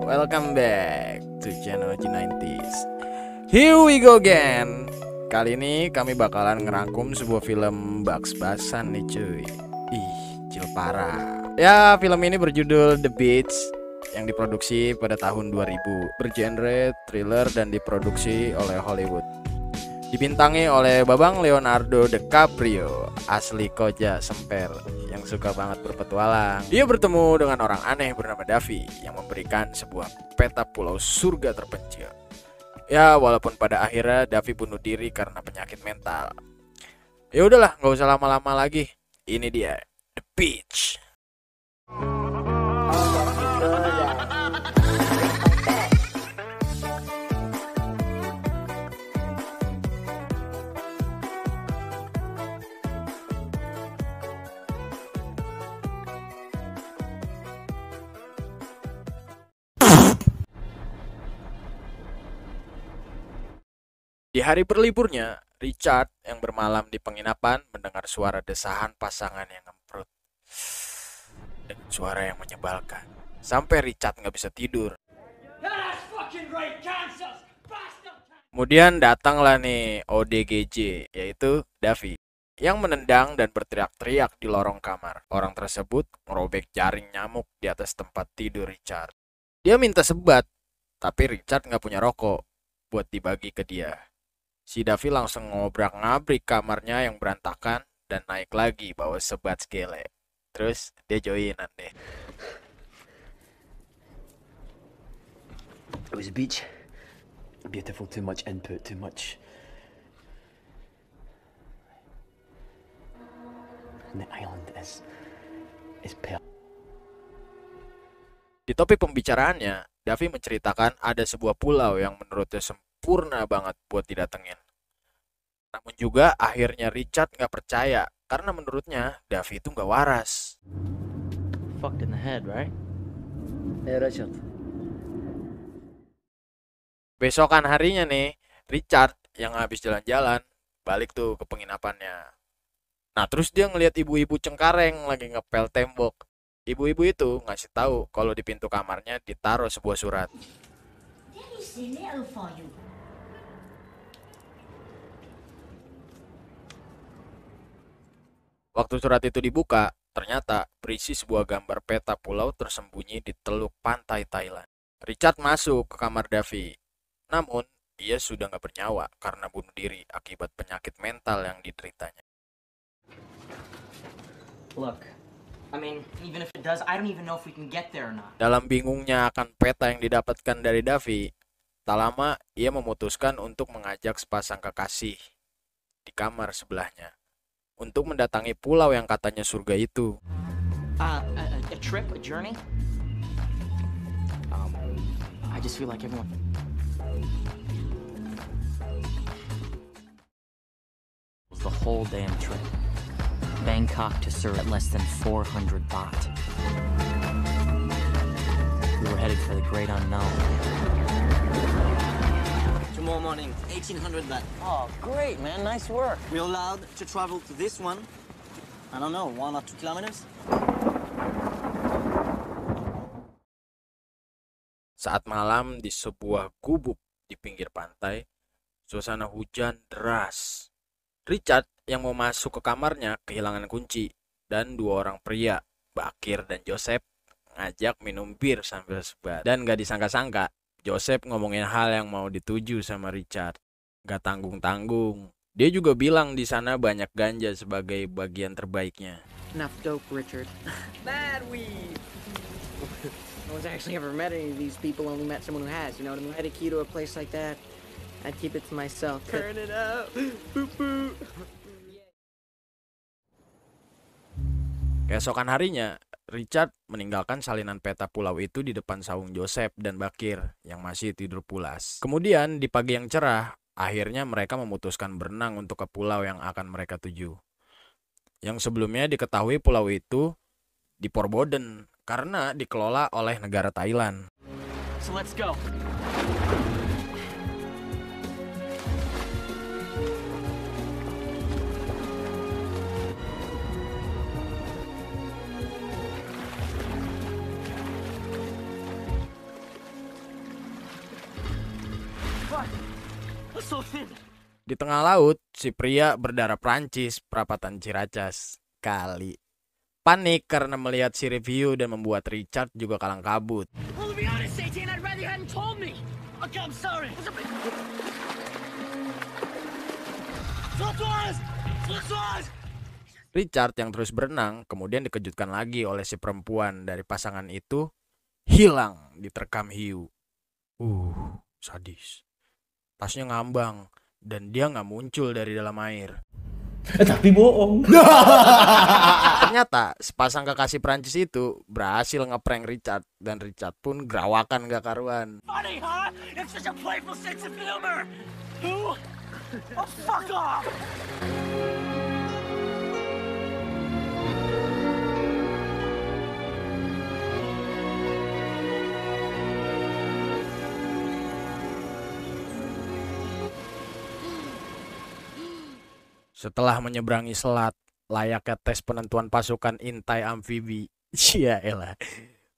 welcome back to channel G90s. Here we go again. Kali ini kami bakalan ngerangkum sebuah film Bugs Basan nih cuy. Ih, chill parah. Ya, film ini berjudul The Beach yang diproduksi pada tahun 2000, bergenre thriller dan diproduksi oleh Hollywood. Dibintangi oleh Babang Leonardo DiCaprio, asli Koja Semper yang suka banget berpetualang. Dia bertemu dengan orang aneh bernama Davi yang memberikan sebuah peta pulau surga terpencil. Ya, walaupun pada akhirnya Davi bunuh diri karena penyakit mental. Ya udahlah, nggak usah lama-lama lagi. Ini dia, The Beach. Di hari berliburnya, Richard yang bermalam di penginapan mendengar suara desahan pasangan yang ngemprut dengan suara yang menyebalkan. Sampai Richard nggak bisa tidur. Kemudian datanglah nih ODGJ, yaitu Davi, yang menendang dan berteriak-teriak di lorong kamar. Orang tersebut merobek jaring nyamuk di atas tempat tidur Richard. Dia minta sebat, tapi Richard nggak punya rokok buat dibagi ke dia. Si Davi langsung ngobrak-ngabrik kamarnya yang berantakan dan naik lagi bawa sebat segele. Terus dia joinan deh. It was a beach. Beautiful, too much input, too much. And the island is pale. Di topik pembicaraannya, Davi menceritakan ada sebuah pulau yang menurutnya sempurna banget buat didatengin. Namun juga akhirnya Richard nggak percaya karena menurutnya Davi itu nggak waras. Fucked in the head, right? Hey, Richard. Besokan harinya nih, Richard yang habis jalan-jalan balik tuh ke penginapannya. Nah terus dia ngeliat ibu-ibu cengkareng lagi ngepel tembok. Ibu-ibu itu ngasih tahu kalau di pintu kamarnya ditaruh sebuah surat. Waktu surat itu dibuka, ternyata berisi sebuah gambar peta pulau tersembunyi di teluk pantai Thailand. Richard masuk ke kamar Davi, namun ia sudah nggak bernyawa karena bunuh diri akibat penyakit mental yang dideritanya. Look, I mean, even if it does, I don't even know if we can get there or not. Dalam bingungnya akan peta yang didapatkan dari Davi, tak lama ia memutuskan untuk mengajak sepasang kekasih di kamar sebelahnya untuk mendatangi pulau yang katanya surga itu. A trip, a journey? I just feel like everyone... The whole damn trip. Bangkok to Sur at less than 400 baht. We were headed for the great unknown. Tomorrow morning, 1800 baht. Oh, great, man. Nice work. We're allowed to travel to this one, I don't know, 1 or 2 kilometers? Saat malam di sebuah gubuk di pinggir pantai, suasana hujan deras. Richard yang mau masuk ke kamarnya kehilangan kunci, dan dua orang pria, Bakir dan Joseph, ngajak minum bir sambil sebat. Dan gak disangka-sangka, Joseph ngomongin hal yang mau dituju sama Richard. Gak tanggung-tanggung. Dia juga bilang di sana banyak ganja sebagai bagian terbaiknya. Enough dope, Richard. Bad weed. No one's actually ever met any of these people, only met someone who has, you know what I mean? If I had a key to a place like that, I'd keep it to myself. Turn it up. Boop boop. Keesokan harinya, Richard meninggalkan salinan peta pulau itu di depan saung Joseph dan Bakir yang masih tidur pulas. Kemudian di pagi yang cerah, akhirnya mereka memutuskan berenang untuk ke pulau yang akan mereka tuju. Yang sebelumnya diketahui pulau itu di Porboden karena dikelola oleh negara Thailand. So let's go. Di tengah laut, si pria berdarah Prancis perapatan Ciracas kali panik karena melihat si review dan membuat Richard juga kalang kabut. Richard yang terus berenang kemudian dikejutkan lagi oleh si perempuan dari pasangan itu hilang diterkam hiu. Sadis. Tasnya ngambang dan dia nggak muncul dari dalam air. Tapi bohong. Ternyata sepasang kekasih Prancis itu berhasil ngeprank Richard dan Richard pun gerawakan gak karuan. Funny, huh? It's such a playful sense of humor. Who? Oh, fuck off! Setelah menyeberangi selat, layaknya tes penentuan pasukan intai amfibi. Iya elah.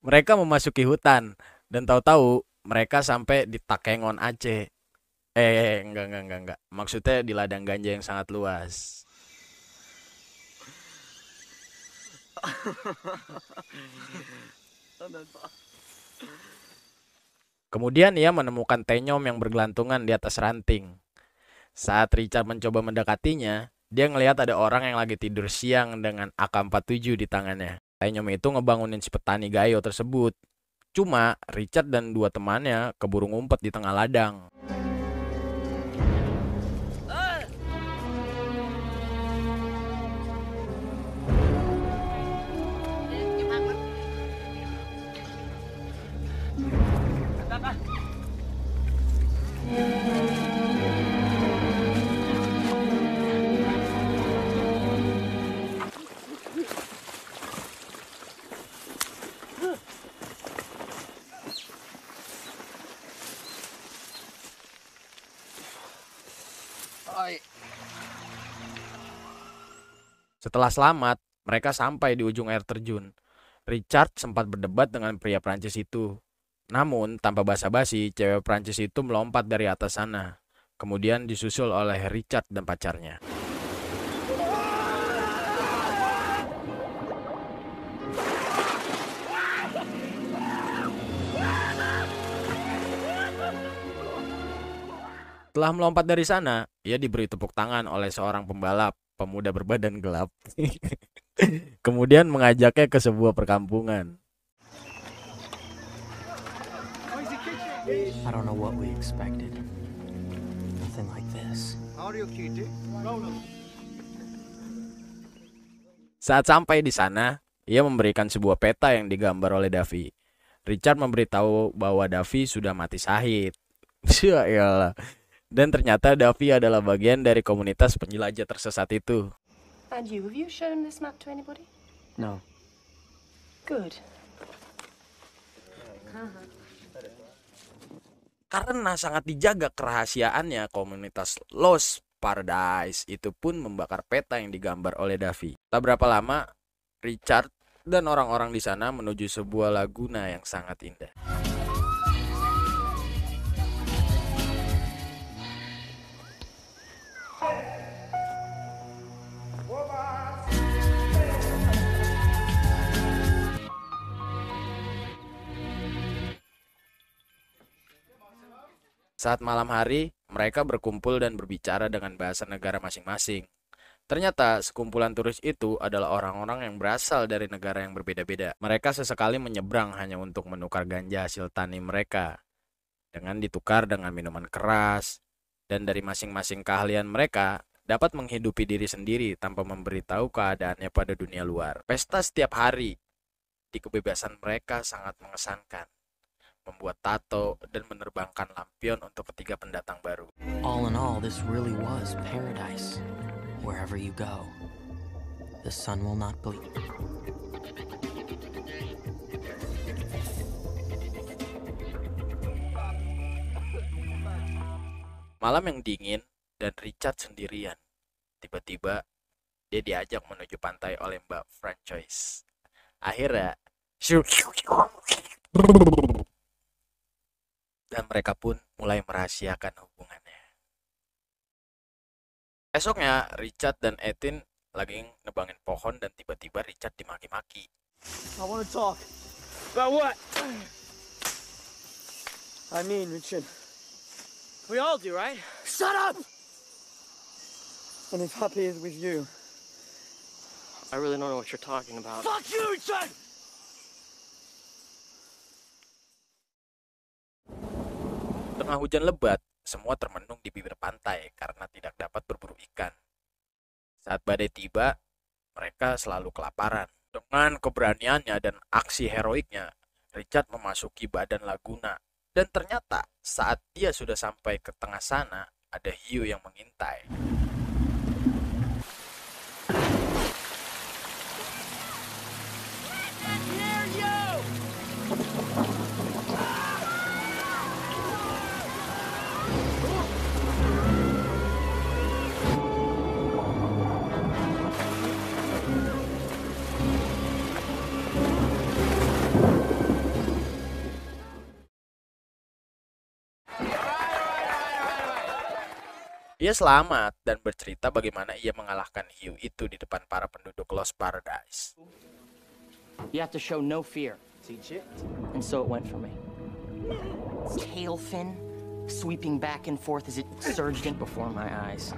Mereka memasuki hutan dan tahu-tahu mereka sampai di Takengon Aceh. Enggak. Maksudnya di ladang ganja yang sangat luas. Kemudian ia menemukan Tenyom yang bergelantungan di atas ranting. Saat Richard mencoba mendekatinya, dia ngelihat ada orang yang lagi tidur siang dengan AK-47 di tangannya. Tenyom itu ngebangunin si petani gayo tersebut. Cuma Richard dan dua temannya keburu ngumpet di tengah ladang. Setelah selamat, mereka sampai di ujung air terjun. Richard sempat berdebat dengan pria Prancis itu. Namun, tanpa basa-basi, cewek Prancis itu melompat dari atas sana. Kemudian disusul oleh Richard dan pacarnya. Setelah melompat dari sana, ia diberi tepuk tangan oleh seorang pembalap, pemuda berbadan gelap. Kemudian mengajaknya ke sebuah perkampungan. I don't know what we expected. Nothing like this. Saat sampai di sana, ia memberikan sebuah peta yang digambar oleh Davy. Richard memberitahu bahwa Davy sudah mati syahid. Iyalah. Dan ternyata Davy adalah bagian dari komunitas penjelajah tersesat itu. And you, have you shown this map to anybody? No. Good. Karena sangat dijaga kerahasiaannya, komunitas Lost Paradise itu pun membakar peta yang digambar oleh Davy. Tak berapa lama, Richard dan orang-orang di sana menuju sebuah laguna yang sangat indah. Saat malam hari, mereka berkumpul dan berbicara dengan bahasa negara masing-masing. Ternyata sekumpulan turis itu adalah orang-orang yang berasal dari negara yang berbeda-beda. Mereka sesekali menyeberang hanya untuk menukar ganja hasil tani mereka dengan ditukar dengan minuman keras, dan dari masing-masing keahlian mereka dapat menghidupi diri sendiri tanpa memberitahu keadaannya pada dunia luar. Pesta setiap hari di kebebasan mereka sangat mengesankan. Membuat tato dan menerbangkan lampion untuk ketiga pendatang baru. All in all, this really was paradise. Wherever you go, the sun will not bleed. Malam yang dingin dan Richard sendirian. Tiba-tiba dia diajak menuju pantai oleh Mbak Francois. Akhirnya dan mereka pun mulai merahasiakan hubungannya. Esoknya, Richard dan Ethan lagi nebangin pohon dan tiba-tiba Richard dimaki-maki. I want to talk. About what? I mean, Richard. We all do, right? Shut up! And if Happy is with you. I really don't know what you're talking about. Fuck you, Richard! Tengah hujan lebat, semua termenung di bibir pantai karena tidak dapat berburu ikan. Saat badai tiba, mereka selalu kelaparan. Dengan keberaniannya dan aksi heroiknya, Richard memasuki badan Laguna. Dan ternyata saat dia sudah sampai ke tengah sana, ada hiu yang mengintai. Ia selamat dan bercerita bagaimana ia mengalahkan hiu itu di depan para penduduk Lost Paradise. You have to show no fear. Teach it. And so it went for me. Tail fin sweeping back and forth as it surged in before my eyes.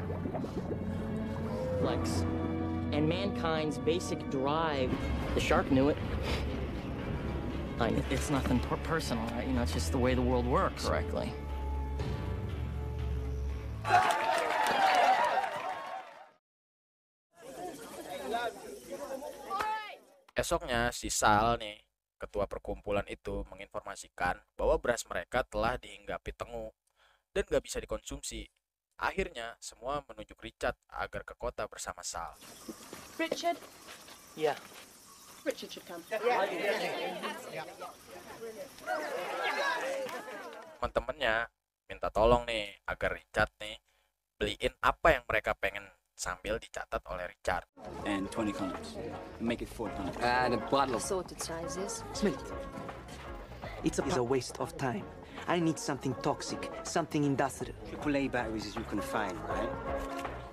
Legs. And mankind's basic drive. The shark knew it. It's nothing personal, right? You know, it's just the way the world works. Correctly. Esoknya si Sal nih, ketua perkumpulan itu menginformasikan bahwa beras mereka telah dihinggapi tengu dan gak bisa dikonsumsi. Akhirnya semua menunjuk Richard agar ke kota bersama Sal. Richard? Yeah. Richard should come. Teman-temannya minta tolong nih agar Richard nih beliin apa yang mereka pengen sambil dicatat oleh Richard. And 20 condoms. Make it 400. And a bottle. Assorted sizes. Smith, it's a waste of time. I need something toxic, something industrial. AAA batteries as you can find, right?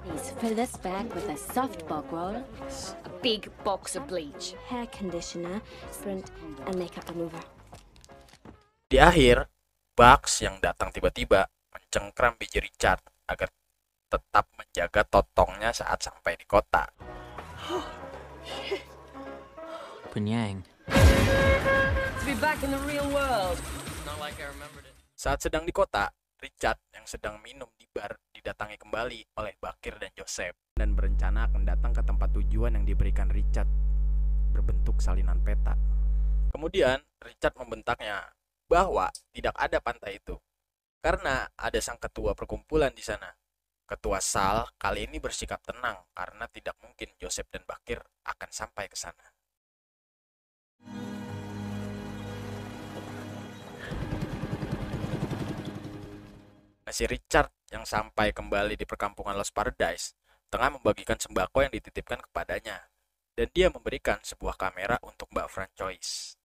Please fill this bag with a soft bog roll, a big box of bleach, hair conditioner, sprint, and makeup remover. Di akhir, Bugs yang datang tiba-tiba mencengkram biji Richard agar tetap menjaga totongnya saat sampai di kota. Penyang. To be back in the real world. Not like I remembered it. Saat sedang di kota, Richard yang sedang minum di bar didatangi kembali oleh Bakir dan Joseph dan berencana akan datang ke tempat tujuan yang diberikan Richard berbentuk salinan peta. Kemudian Richard membentaknya bahwa tidak ada pantai itu karena ada sang ketua perkumpulan di sana. Ketua Sal kali ini bersikap tenang karena tidak mungkin Joseph dan Bakir akan sampai ke sana. Si Richard yang sampai kembali di perkampungan Lost Paradise tengah membagikan sembako yang dititipkan kepadanya dan dia memberikan sebuah kamera untuk Mbak Francois.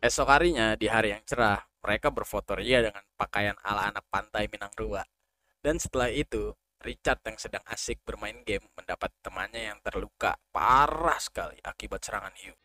Esok harinya di hari yang cerah, mereka berfoto ria dengan pakaian ala anak pantai Minangkabau. Dan setelah itu, Richard yang sedang asik bermain game mendapat temannya yang terluka parah sekali akibat serangan hiu.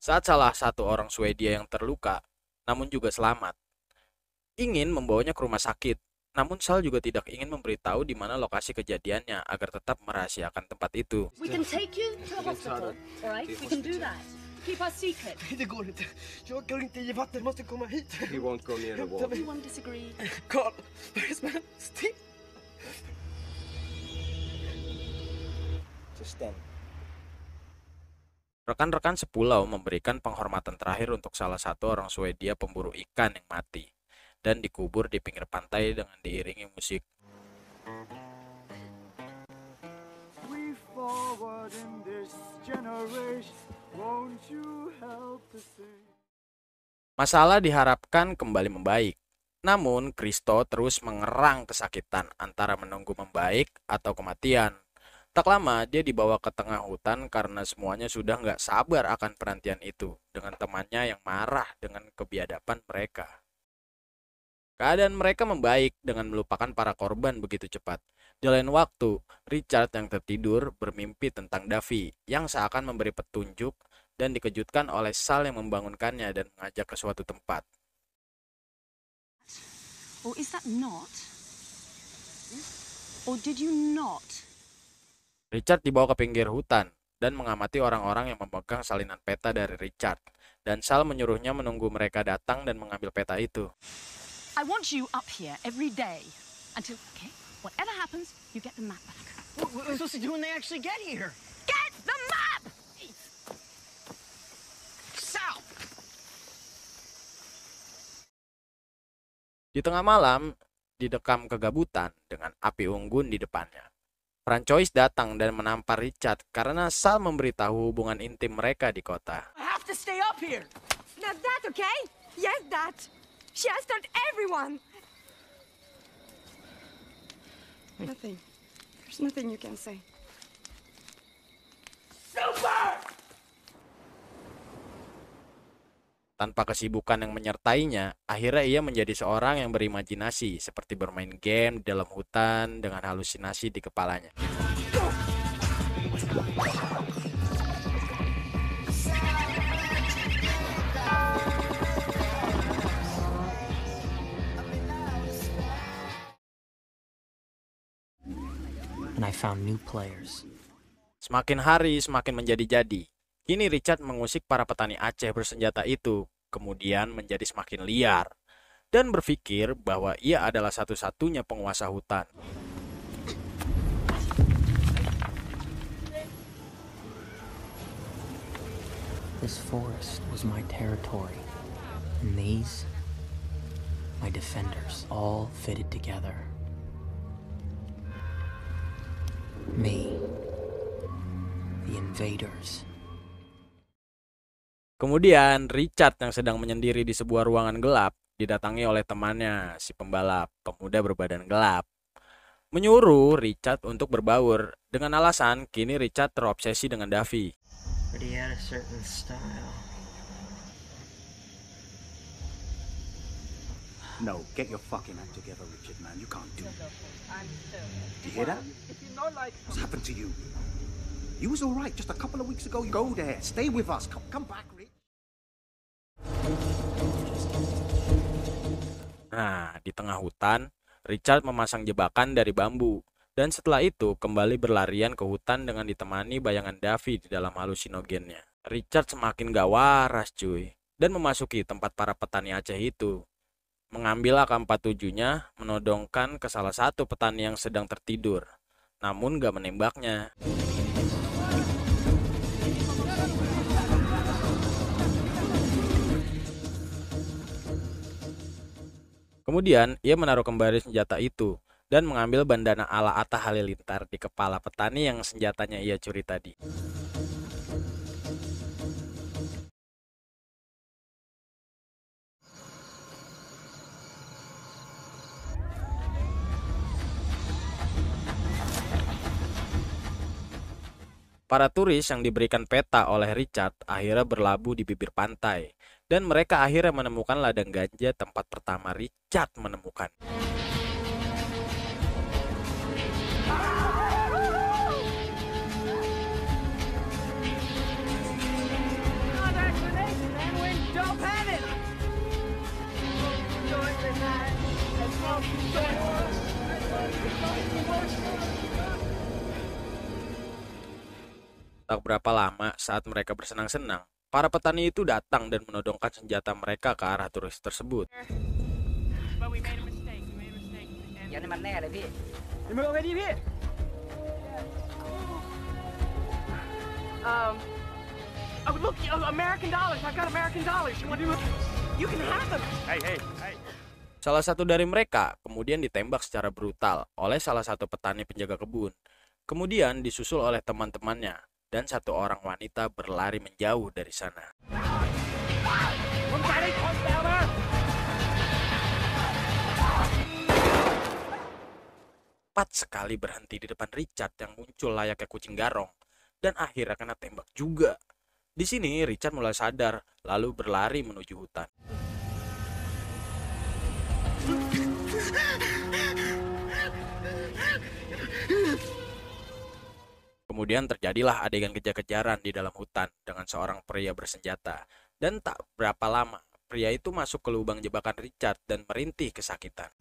Saat salah satu orang Swedia yang terluka, namun juga selamat, ingin membawanya ke rumah sakit, namun Sal juga tidak ingin memberitahu di mana lokasi kejadiannya agar tetap merahasiakan tempat itu. We can take you to a hospital, alright? We can do that. Keep our secret. Det går inte. Jag går inte i vatten, måste komma hit. He won't go near the wall. You won't disagree. Carl, where's my stick? Just stand. Rekan-rekan sepulau memberikan penghormatan terakhir untuk salah satu orang Swedia pemburu ikan yang mati dan dikubur di pinggir pantai dengan diiringi musik. We forward in this generation, won't you help us sing? Masalah diharapkan kembali membaik. Namun, Kristo terus mengerang kesakitan antara menunggu membaik atau kematian. Tak lama, dia dibawa ke tengah hutan karena semuanya sudah nggak sabar akan penantian itu dengan temannya yang marah dengan kebiadaban mereka. Keadaan mereka membaik dengan melupakan para korban begitu cepat. Di lain waktu, Richard yang tertidur bermimpi tentang Davy yang seakan memberi petunjuk dan dikejutkan oleh Sal yang membangunkannya dan mengajak ke suatu tempat. Or is that not? Or did you not? Richard dibawa ke pinggir hutan dan mengamati orang-orang yang memegang salinan peta dari Richard. Dan Sal menyuruhnya menunggu mereka datang dan mengambil peta itu. I want you up here every day until, okay, whatever happens, you get the map back. What are we supposed to do when they actually get here? Get the map! Sal! Di tengah malam, didekam kegabutan dengan api unggun di depannya. Francois datang dan menampar Richard karena Sal memberitahu hubungan intim mereka di kota. I have to stay up here! Now that okay? Yes, that. She has told everyone. Nothing. There's nothing you can say. Super! Tanpa kesibukan yang menyertainya, akhirnya ia menjadi seorang yang berimajinasi, seperti bermain game di dalam hutan dengan halusinasi di kepalanya. And I found new players. Semakin hari semakin menjadi-jadi. Kini Richard mengusik para petani Aceh bersenjata itu, kemudian menjadi semakin liar, dan berpikir bahwa ia adalah satu-satunya penguasa hutan. This forest was my territory, and these, my defenders, all fitted together. Me, the invaders. Kemudian Richard yang sedang menyendiri di sebuah ruangan gelap didatangi oleh temannya, si pembalap, pemuda berbadan gelap. Menyuruh Richard untuk berbaur dengan alasan kini Richard terobsesi dengan Davy. But he had a certain style. No, get your fucking act together, Richard, man. You can't do that. Do you hear that? What's happened to you? You was all right just a couple of weeks ago. Go there. Stay with us. Come back, Rich. Nah, di tengah hutan, Richard memasang jebakan dari bambu. Dan setelah itu kembali berlarian ke hutan dengan ditemani bayangan Davy di dalam halusinogennya. Richard semakin gak waras cuy. Dan memasuki tempat para petani Aceh itu. Mengambil AK-47-nya, menodongkan ke salah satu petani yang sedang tertidur. Namun gak menembaknya. Kemudian ia menaruh kembali senjata itu dan mengambil bandana ala Atta Halilintar di kepala petani yang senjatanya ia curi tadi. Para turis yang diberikan peta oleh Richard akhirnya berlabuh di bibir pantai. Dan mereka akhirnya menemukan ladang ganja tempat pertama Richard menemukan. Tak berapa lama saat mereka bersenang-senang, para petani itu datang dan menodongkan senjata mereka ke arah turis tersebut. Look, American dollars. I've got American dollars. You can have them. Hey. Salah satu dari mereka kemudian ditembak secara brutal oleh salah satu petani penjaga kebun. Kemudian disusul oleh teman-temannya. Dan satu orang wanita berlari menjauh dari sana. tepat sekali berhenti di depan Richard yang muncul layaknya kucing garong dan akhirnya kena tembak juga. Di sini Richard mulai sadar lalu berlari menuju hutan. Kemudian terjadilah adegan kejar-kejaran di dalam hutan dengan seorang pria bersenjata. Dan tak berapa lama, pria itu masuk ke lubang jebakan Richard dan merintih kesakitan.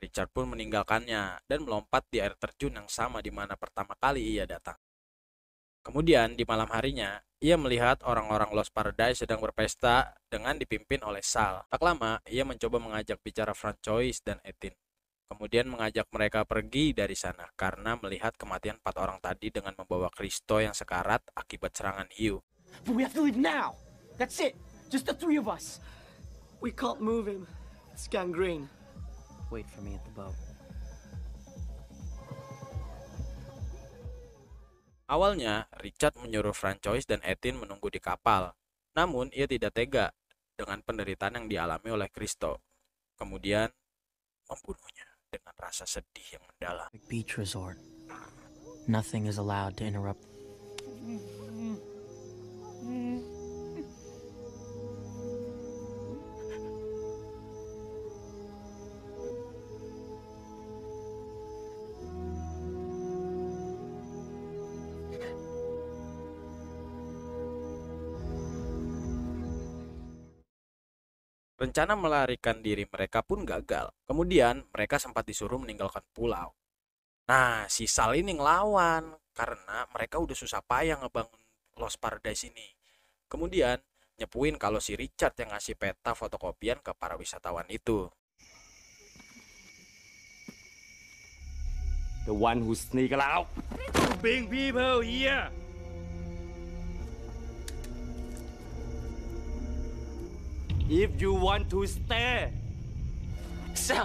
Richard pun meninggalkannya dan melompat di air terjun yang sama di mana pertama kali ia datang. Kemudian di malam harinya, ia melihat orang-orang Lost Paradise sedang berpesta dengan dipimpin oleh Sal. Tak lama, ia mencoba mengajak bicara Francois dan Ethan. Kemudian mengajak mereka pergi dari sana karena melihat kematian 4 orang tadi dengan membawa Christo yang sekarat akibat serangan hiu. But we have to leave now. That's it. Just the 3 of us. We can't move him. It's gangrene. Wait for me at the boat. Awalnya, Richard menyuruh Francois dan Ethan menunggu di kapal. Namun, ia tidak tega dengan penderitaan yang dialami oleh Christo. Kemudian, membunuhnya dengan rasa sedih yang mendalam. Beach resort. Nothing is allowed to interrupt. Rencana melarikan diri mereka pun gagal. Kemudian mereka sempat disuruh meninggalkan pulau. Nah, si Sal ini ngelawan karena mereka udah susah payah ngebangun Lost Paradise ini. Kemudian nyepuin kalau si Richard yang ngasih peta fotokopian ke para wisatawan itu. The one who sneak out. Big people here. If you want to stay. Sal.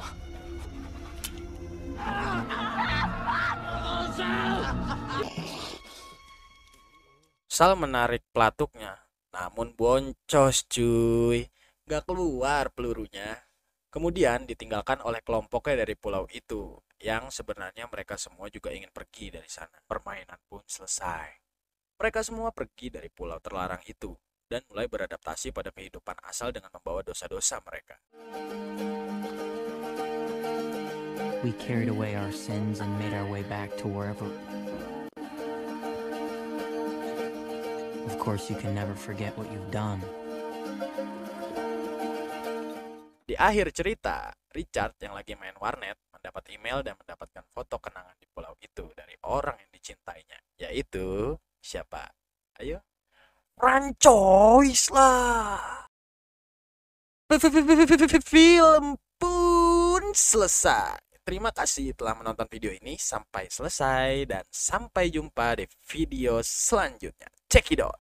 Sal menarik pelatuknya, namun boncos cuy, gak keluar pelurunya. Kemudian ditinggalkan oleh kelompoknya dari pulau itu, yang sebenarnya mereka semua juga ingin pergi dari sana. Permainan pun selesai. Mereka semua pergi dari pulau terlarang itu, dan mulai beradaptasi pada kehidupan asal dengan membawa dosa-dosa mereka. We carried away our sins and made our way back to wherever. Of course, you can never forget what you've done. Di akhir cerita, Richard yang lagi main warnet mendapat email dan mendapatkan foto kenangan di pulau itu dari orang yang dicintainya, yaitu siapa? Ayo, Francois lah. Film pun selesai. Terima kasih telah menonton video ini sampai selesai dan sampai jumpa di video selanjutnya. Check it out.